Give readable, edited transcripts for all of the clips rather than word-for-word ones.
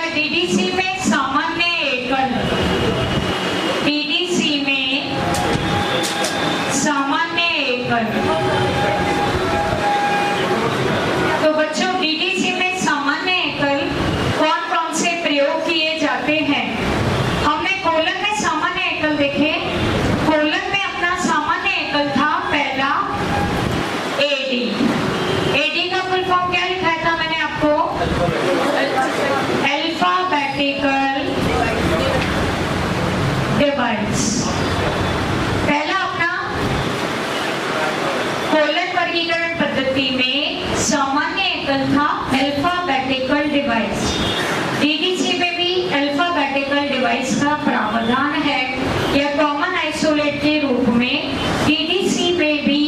DDC में सामान्य एकल, डीडीसी में सामान्य एकल। तो बच्चों डीडीसी में सामान्य एकल कौन कौन से प्रयोग किए जाते हैं? हमने कोलन में सामान्य एकल देखे। कोलन में अपना सामान्य एकल था पहला एडी। एडी का फुल फॉर्म क्या लिखा था मैंने आपको? Alphabetical device. पहला अपना कोलन वर्गीकरण पद्धति में सामान्य एकल था अल्फाबेटिकल डिवाइस। डीडीसी में भी अल्फाबेटिकल डिवाइस का प्रावधान है या कॉमन आइसोलेट के रूप में डीडीसी में भी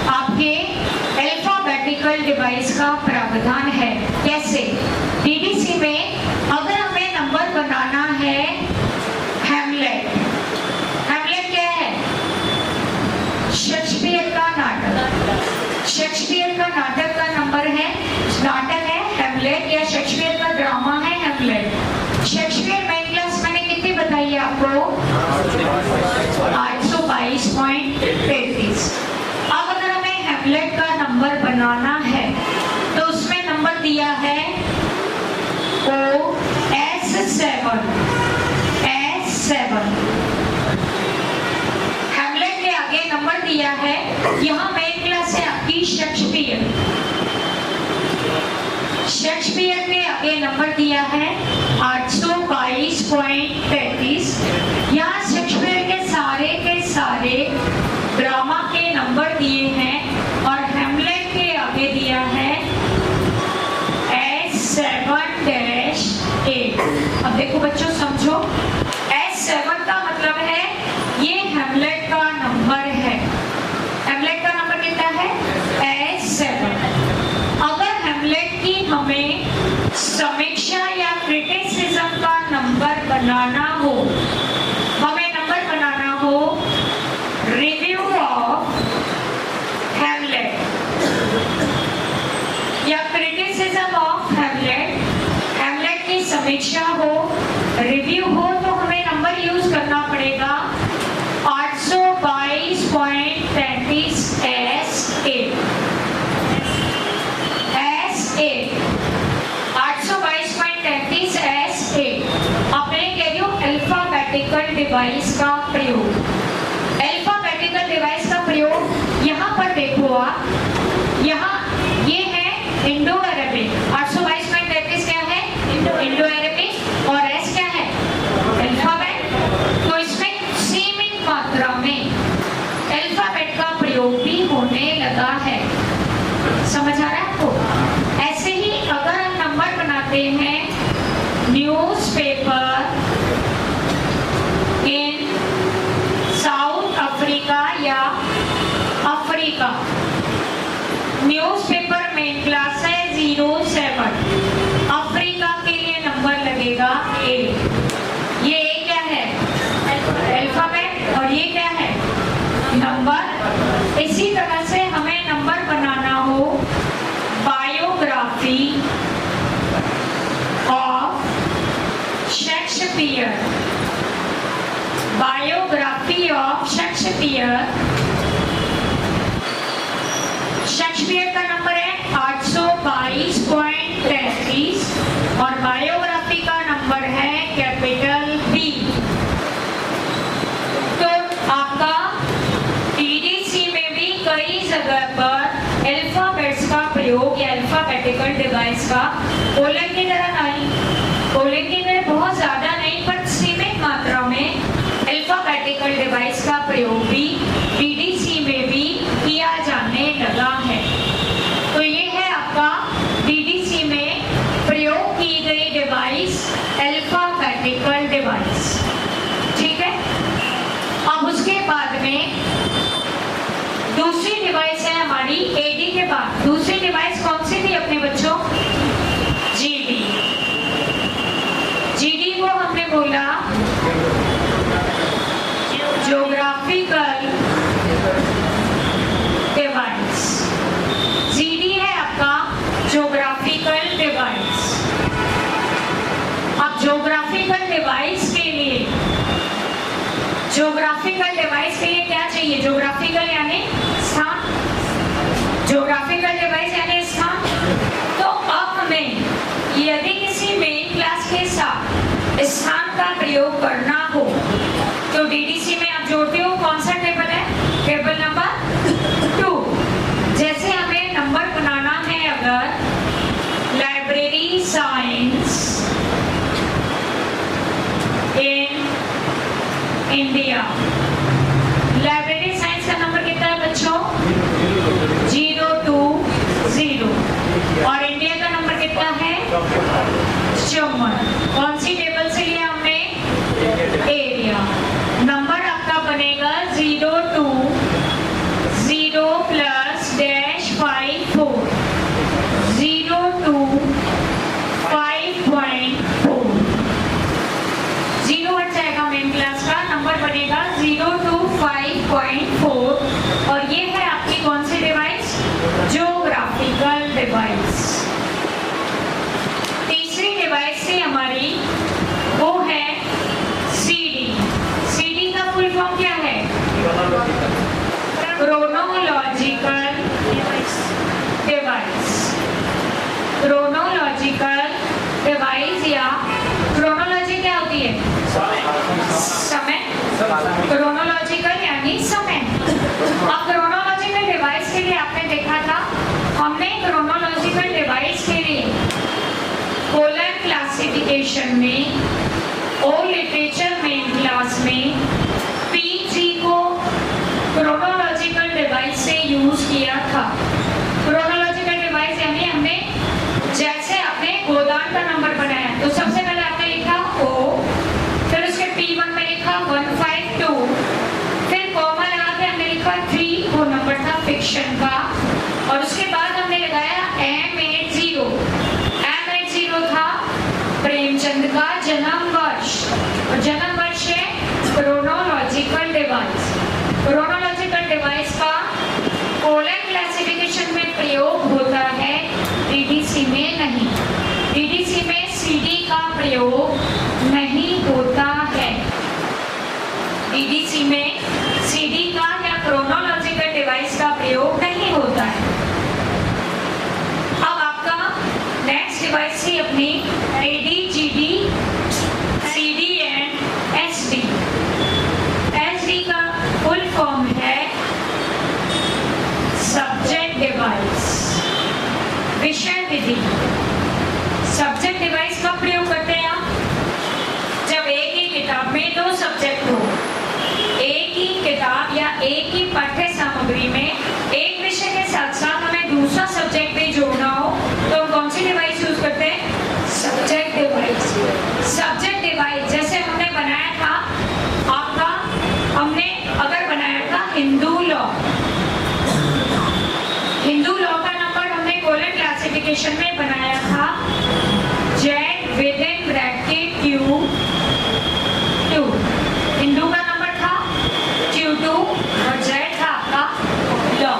आपके अल्फाबेटिकल डिवाइस का प्रावधान है। कैसे? डीडीसी में अगर हमें नंबर बनाना है हैमलेट, हैमलेट क्या है? शेक्सपियर का नाटक। शेक्सपियर का नाटक का नंबर है, नाटक है हैमलेट या शेक्सपियर का ड्रामा है हैमलेट। शेक्सपियर मेन क्लास मैंने कितनी बताई आपको? 822.33। अब अगर हमें हैमलेट का नंबर बनाना है तो उसमें नंबर दिया है S7। हैमलेट के आगे नंबर दिया है, यहाँ मेन क्लास है आपकी शेक्सपियर। शेक्सपियर के आगे नंबर दिया है 822.33। यहाँ शेक्सपियर के सारे ड्रामा के नंबर दिए हैं और हैमलेट के आगे दिया है S7-8। अब देखो बच्चों समझो, S7 का मतलब है ये हैमलेट का नंबर है। हैमलेट का नंबर कितना है? S7। अगर हैमलेट की हमें समीक्षा या क्रिटिसिज्म का नंबर बनाना हो, हमें नंबर बनाना हो रिव्यू ऑफ हैमलेट या क्रिटिसिज्म ऑफ हैमलेट, हैमलेट की समीक्षा हो, रिव्यू हो, तो हमें नंबर यूज करना पड़ेगा 822.33 S8। 822.33 S8। अब मैं कह रही हूँ अल्फाबेटिकल डिवाइस का प्रयोग। अल्फाबेटिकल डिवाइस का प्रयोग यहाँ पर देखो आप, यहाँ ये है इंडो अरेबिक। 822.33 क्या है? Indo Arabic. और S क्या है? अल्फाबेट। तो इसमें सीमित मात्रा में अल्फाबेट का प्रयोग भी होने लगा है। समझ आ रहा है आपको? ऐसे ही अगर हम नंबर बनाते हैं न्यूज़पेपर इन साउथ अफ्रीका या अफ्रीका, न्यूज़पेपर मेन क्लास है 07। अफ्रीका के लिए नंबर लगेगा A। ये A क्या है? अल्फाबेट। और ये क्या है? नंबर। इसी तरह से हमें नंबर बनाना हो biography of Shakespeare, biography of Shakespeare. Shakespeare का नंबर है 822.33 और बायोग्राफी का नंबर है कैपिटल B। तो आपका डीडीसी में भी कई जगह पर अल्फाबेट्स का प्रयोग या अल्फाबेटिकल डिवाइस का कोलन की तरह नहीं, कोलन की तरह बहुत ज्यादा नहीं पर सीमित मात्रा में अल्फाबेटिकल डिवाइस का प्रयोग भी डीडीसी में भी किया जाने लगा है। तो ये है आपका डीडीसी में प्रयोग की गई डिवाइस अल्फाबेटिकल डिवाइस। ठीक है। अब उसके बाद में दूसरी डिवाइस है हमारी एडी के बाद। दूसरी डिवाइस कौन सी थी अपने बच्चों? जीडी। जीडी को हमने बोला ज्योग्राफिकल डिवाइस। जीडी है आपका ज्योग्राफिकल डिवाइस। ज्योग्राफिकल डिवाइस के लिए क्या चाहिए? ज्योग्राफिकल यानी स्थान, ज्योग्राफिकल डिवाइस यानी स्थान। तो अब हमें यदि किसी मेन क्लास के साथ स्थान का प्रयोग करना हो तो डीडीसी में आप जोड़ते हो कौन सा टेबल है? Table number 2। जैसे हमें नंबर बनाना है, अगर library science in India, library science का नंबर कितना है बच्चों? 020। और इंडिया का नंबर कितना है? 54। कौन सी टेबल से लिया हमने? एरिया। नंबर आपका बनेगा 020 प्लस डैश 54, 025.4। 0 हट जाएगा मेन क्लास का, नंबर बनेगा 025.4। और ये है आपकी कौन सी डिवाइस? Geographical device. तीसरी डिवाइस से हमारी वो है सीडी। सीडी का फुल फॉर्म क्या है? Chronological device. क्रोनोलॉजिकल डिवाइस या क्रोनोलॉजी क्या होती है? समय। क्रोनोलॉजिकल यानी समय। अब क्रोनोलॉजिकल डिवाइस के लिए आपने देखा था, हमने क्रोनोलॉजिकल डिवाइस के लिए कोलर क्लासिफिकेशन में और लिटरेचर मेन क्लास में पीजी को क्रोनोलॉजिकल डिवाइस से यूज किया था। क्रोनोलॉजिकल डिवाइस यानी हमने जैसे अपने गोदान का नंबर बनाया तो सबसे पहले आपने लिखा O, फिर उसके P1 में लिखा 152, फिर कॉमा लगा के हमने लिखा 3, वो नंबर था फिक्शन का, और उसके बाद हमने लगाया M80। M80 था प्रेमचंद का जन्म वर्ष, और जन्म वर्ष है क्रोनोलॉजिकल डिवाइस। क्रोनोलॉजिकल डिवाइस का कोलर क्लासिफिकेशन में प्रयोग होता है, डीडीसी में नहीं। डीडीसी में सीडी का प्रयोग नहीं होता है। डीडीसी में सीडी का या क्रोनोलॉजिकल डिवाइस का प्रयोग नहीं होता है। अब आपका नेक्स्ट डिवाइस थी अपनी एडीजीडी, सीडी एंड एसडी। एसडी का फुल फॉर्म है सब्जेक्ट डिवाइस, विषय विधि। सब्जेक्ट डिवाइस का प्रयोग करते हैं आप जब एक ही किताब में 2 सब्जेक्ट हो, एक ही किताब या एक ही पाठ्य सामग्री में एक विषय के साथ साथ हमें दूसरा सब्जेक्ट भी जोड़ना हो तो हम कौन सी डिवाइस यूज करते हैं? Subject device. सब्जेक्ट डिवाइस जैसे हमने बनाया था आपका, हमने अगर बनाया था हिंदू लॉ, हिंदू लॉ का नंबर हमने कोलर क्लासिफिकेशन में बनाया था Z within bracket Q2। Hindu का नंबर था Q2 और Z था आपका लॉ।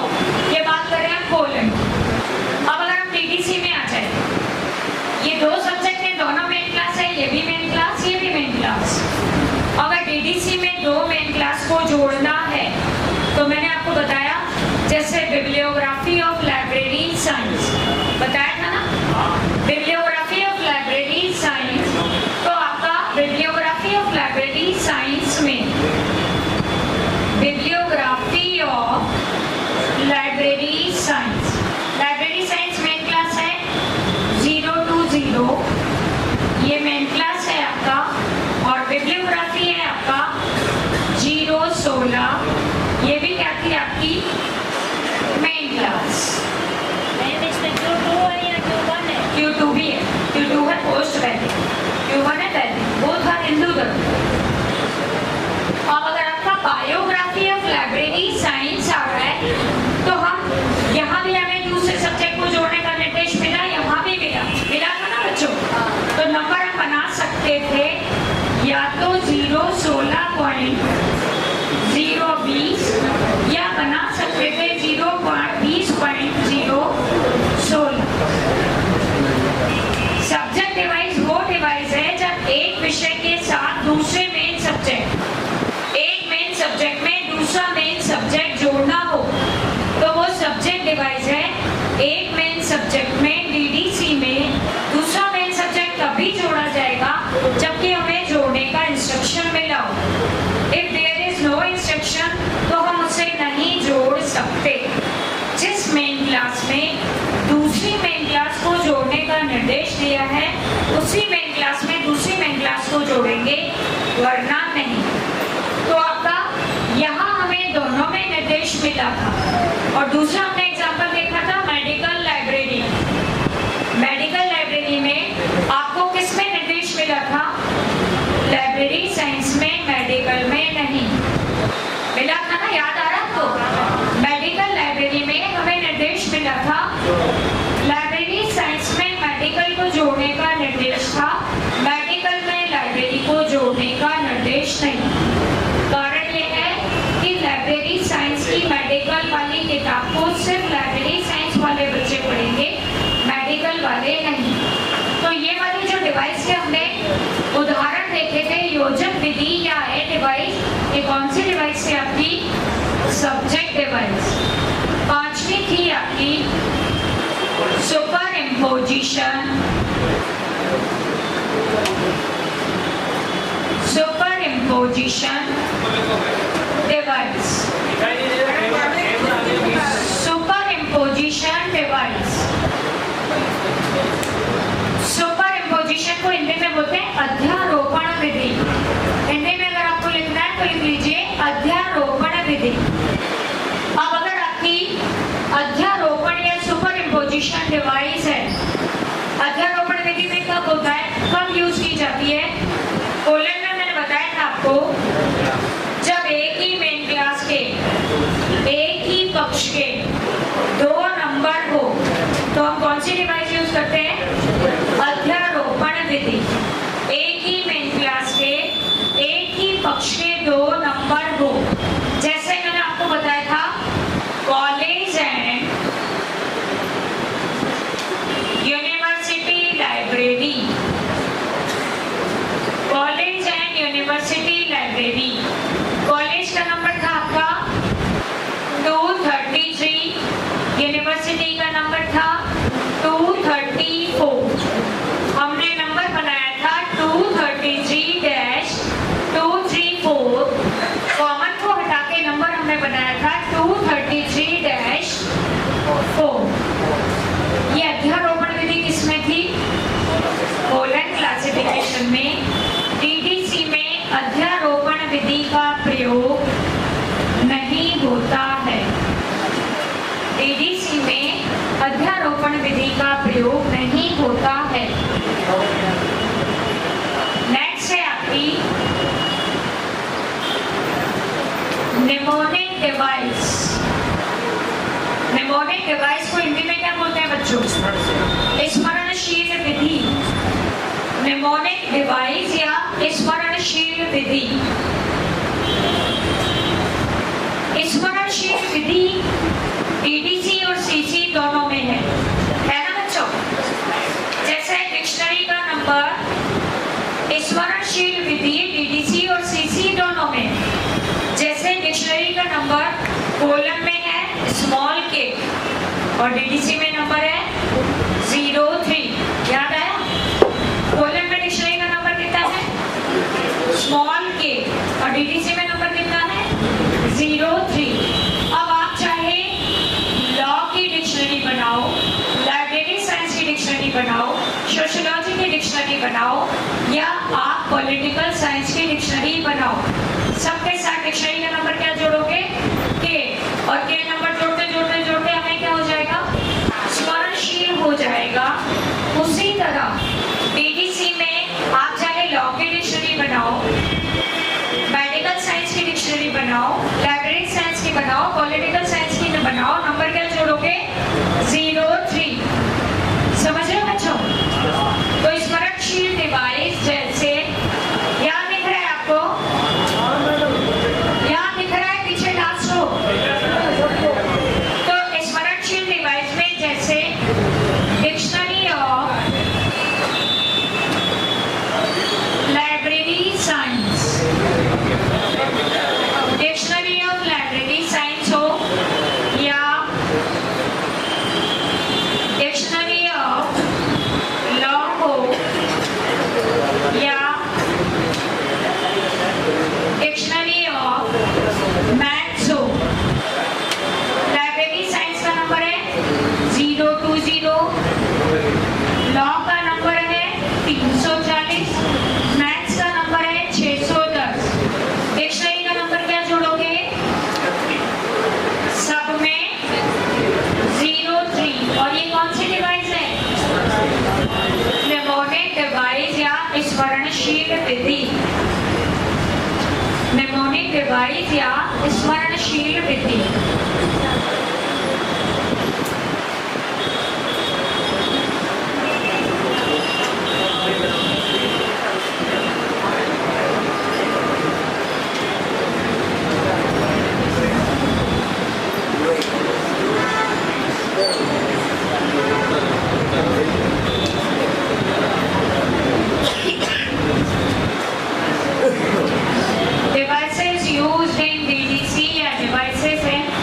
ये बात कर रहे हैं कोलन। अब अगर हम डीडीसी में आ जाए, ये 2 सब्जेक्ट है, दोनों मेन क्लास है, ये भी मेन क्लास, ये भी मेन क्लास। अगर डीडीसी में 2 मेन क्लास को जोड़ना है तो मैंने आपको बताया जैसे बिब्लियोग्राफी ऑफ लाइब्रेरी साइंस बताया था ना, bibliography of library science device है, एक मेन सब्जेक्ट में डीडीसी में दूसरा मेन सब्जेक्ट तभी जोड़ा जाएगा जबकि हमें जोड़ने का इंस्ट्रक्शन मिला हो। If there is no instruction तो हम उसे नहीं जोड़ सकते। जिस मेन क्लास में दूसरी मेन क्लास को जोड़ने का निर्देश दिया है उसी मेन क्लास में दूसरी मेन क्लास को जोड़ेंगे, वरना नहीं। तो आपका यहाँ हमें दोनों में निर्देश मिला था। और दूसरा हमने एग्जांपल देखा था मेडिकल लाइब्रेरी। मेडिकल लाइब्रेरी में आपको किस में निर्देश मिला था? लाइब्रेरी साइंस में, मेडिकल में नहीं मिला था ना, याद आ रहा? तो मेडिकल लाइब्रेरी में हमें निर्देश मिला था, लाइब्रेरी साइंस में मेडिकल को जोड़ने का निर्देश था, मेडिकल में लाइब्रेरी को जोड़ने का निर्देश नहीं। कारण यह है कि लाइब्रेरी साइंस की मेडिकल वाली किताब को सिर्फ लाइब्रेरी साइंस वाले बच्चे पढ़ेंगे, मेडिकल वाले नहीं। तो ये वाली जो डिवाइस के हमने उदाहरण देखे थे, योजक विधि या है डिवाइस, ये कौन सी डिवाइस थी आपकी? Subject device. पांचवी थी आपकी super imposition. Super imposition device. Super imposition device. Super imposition को हिंदी में बोलते हैं अध्यारोपण विधि। हिंदी में अगर आपको लिखना है तो लिख लीजिए अध्यारोपण विधि। अब अगर आपकी अध्यारोपण या सुपर इम्पोजिशन डिवाइस है, अध्यारोपण विधि में कब होता है, कब यूज की जाती है? कोलन में मैंने बताया था आपको, जब एक ही मेन क्लास के एक ही पक्ष के दो नंबर हो तो हम कौन सी डिवाइस यूज करते हैं? अध्यारोपण विधि। एक ही मेन क्लास के एक ही पक्ष के दो नंबर हो, जैसे मैंने आपको बताया था college and university library. College and university library, college का नंबर था आपका 233, यूनिवर्सिटी का नंबर था 234। हमने नंबर बनाया था 233-234, कॉमन को हटा के नंबर हमने बनाया था 233-4। ये अध्यारोपण विधि किसमें थी? कोलन क्लासिफिकेशन में। डीडीसी में अध्यारोपण विधि का प्रयोग नहीं होता है। डीडीसी में अध्यारोपण विधि का प्रयोग नहीं होता है। नेक्स्ट है आपकी निमोनिक डिवाइस। निमोनिक डिवाइस को हिंदी में क्या बोलते हैं बच्चों? स्मरणशील विधि। निमोनिक डिवाइस या स्मरणशील विधि। स्मरणशील विधि डीडीसी और सीसी दोनों में है ना बच्चों? जैसे डिक्शनरी का नंबर स्मरणशील विधि डीडीसी और सीसी दोनों में। जैसे डिक्शनरी का नंबर कोलन में है स्मॉल के और डीडीसी में नंबर है 03। याद आया? कोलन में डिक्शनरी का नंबर कितना है? स्मॉल के और डीडीसी में नंबर कितना है? 03। अब आप चाहे लॉ की डिक्शनरी बनाओ, लाइब्रेरी साइंस की डिक्शनरी बनाओ, सोशियोलॉजी की डिक्शनरी बनाओ या आप पॉलिटिकल साइंस की डिक्शनरी बनाओ, सबके साथ डिक्शनरी का नंबर क्या जोड़ोगे? के। और के नंबर जोड़ते जोड़ते जोड़ते हमें क्या हो जाएगा? स्मरणशील हो जाएगा। उसी तरह डीडीसी में आप चाहे लॉ की डिक्शनरी बनाओ, मेडिकल साइंस की डिक्शनरी बनाओ, लाइब्रेरी साइंस की बनाओ, पॉलिटिकल साइंस की बनाओ, नंबर क्या जोड़ोगे? 03। समझ रहे हो बच्चों? तो स्मरणशील डिवाइस जैसे यहाँ दिख रहा है आपको, यहाँ दिख रहा है पीछे लास्ट रो, डिवाइस या स्मरणशील वृद्धि। Devices used in DDC या devices in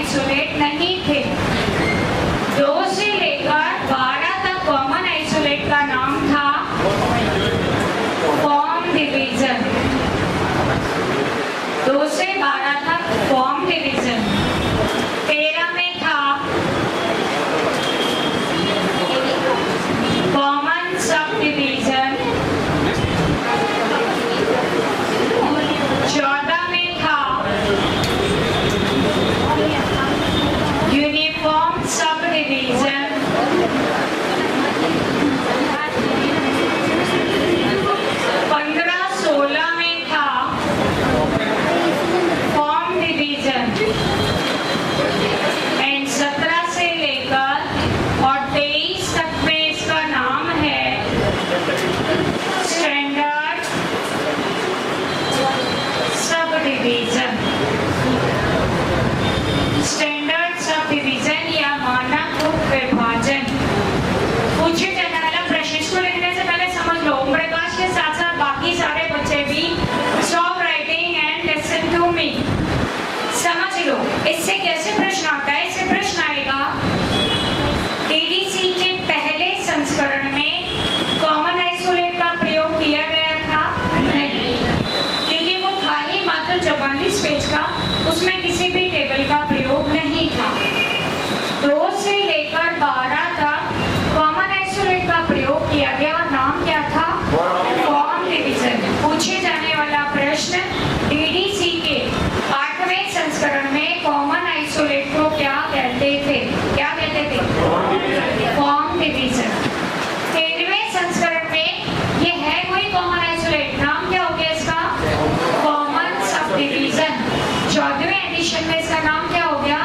आइसोलेट नहीं थे। 2 से लेकर 12 तक कॉमन आइसोलेट का नाम था फॉर्म डिवीजन। 2 से 12 तक फॉर्म डिवीजन। 13 में था कॉमन सब डिवीजन। 14 में था यूनिफॉर्म सब डिवीजन। 15-16 में था फॉर्म डिवीजन। एंड 17 से लेकर और 23 तक में इसका नाम है standard sub division. Standard sub division या मानक उप विभाजन। पूछे जाने वाला प्रश्न इसको लिखने से पहले समझ लो। ओम प्रकाश के साथ साथ बाकी सारे बच्चे भी stop writing and listen to me. समझ लो इससे कैसे प्रश्न आता है। इससे प्रश्न आएगा टीडीसी के पहले संस्करण में कॉमन आइसोलेट का प्रयोग किया गया था? नहीं, क्योंकि वो था ही मात्र 44 पेज का, उसमें किसी भी टेबल का प्रयोग नहीं था। 2 से लेकर 12 तक कॉमन आइसोलेट का प्रयोग किया गया और नाम क्या था? Form division. पूछे जाने वाला प्रश्न डीडीसी के 8वें संस्करण में कॉमन आइसोलेट को क्या कहते थे? क्या कहते थे? Form division. 13वें संस्करण में ये है कोई कॉमन आइसोलेट, नाम क्या हो गया इसका? Common sub division. 14वें एडिशन में इसका नाम क्या हो गया?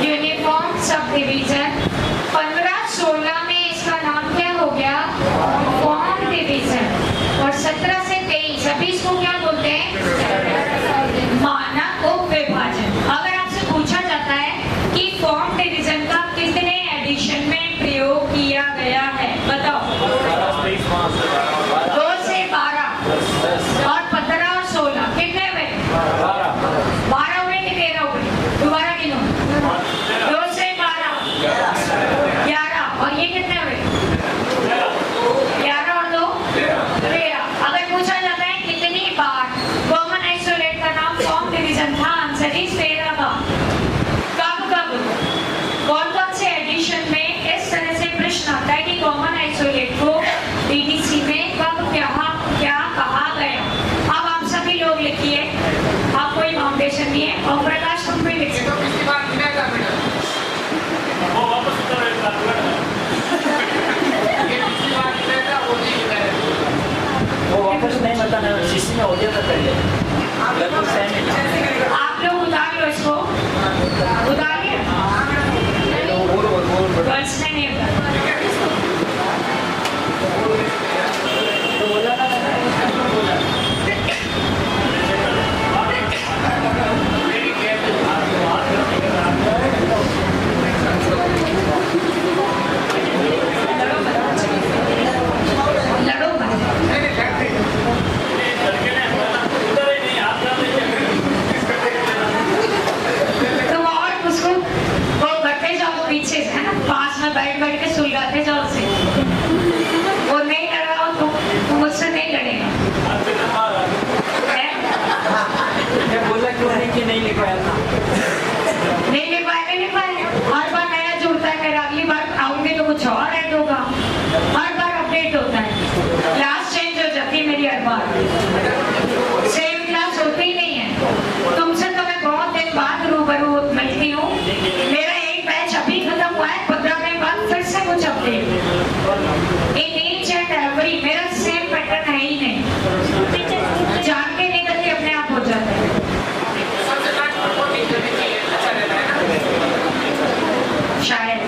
Uniform sub division. 15-16 में इसका नाम क्या हो गया? Form division. और 17 से 23 अभी इसको क्या बोलते हैं? मानक उप विभाजन। अगर आपसे पूछा जाता है कि फॉर्म डिवीजन का कितने एडिशन में प्रयोग किया गया है, बताओ। 2 से 12 और 15 और 16 कितने हुए? 12 हुए कि 13 हुए? दोबारा गिनो। 2 से 12 11 और ये कितने हुए? 11 और 2 13। अगर पूछा जाता है कितनी बार कॉमन आइसोलेट का नाम फॉर्म डिवीजन था, आंसर इज 13 बार। कब कब कौन कौन से एडिशन में इस तरह से प्रश्न आता है कि कॉमन आइसोलेट को डीडीसी में कब क्या कहा गया? अब आप सभी लोग लिखिए, आप कोई फाउंडेशन नहीं है। और प्रकाश तुम भी लिख सकते हो। वो वापस नहीं बताना, सीसी में हो गया था पहले। आप लोग उतार लो इसको, उतारिए। गर्ल्स ने नहीं उतारा। लड़ो भाई। तुम और उसको वो करते जाओ पीछे से, है ना, पास में बैठ के सुलगाते जाओ उसे। वो नहीं लड़ रहा हो तो मुझसे नहीं लड़ेगा। मैं बोला क्यों नहीं कि नहीं लिखवाया था? नहीं लिखवाए। हर बार नया जुड़ता है, मेरा अगली बार आऊंगी तो कुछ और ऐड होगा। हर बार अपडेट होता है, क्लास चेंज हो जाती है मेरी हर बार, सेम क्लास होती ही नहीं है। तुमसे तो मैं बहुत दिन बाद रूबरू मिलती हूँ। मेरा एक बैच अभी खत्म हुआ है, 15 दिन बाद फिर से कुछ update. In each and every मेरा सेम पैटर्न है ही नहीं, जान के नहीं करके अपने आप हो जाता है। शायद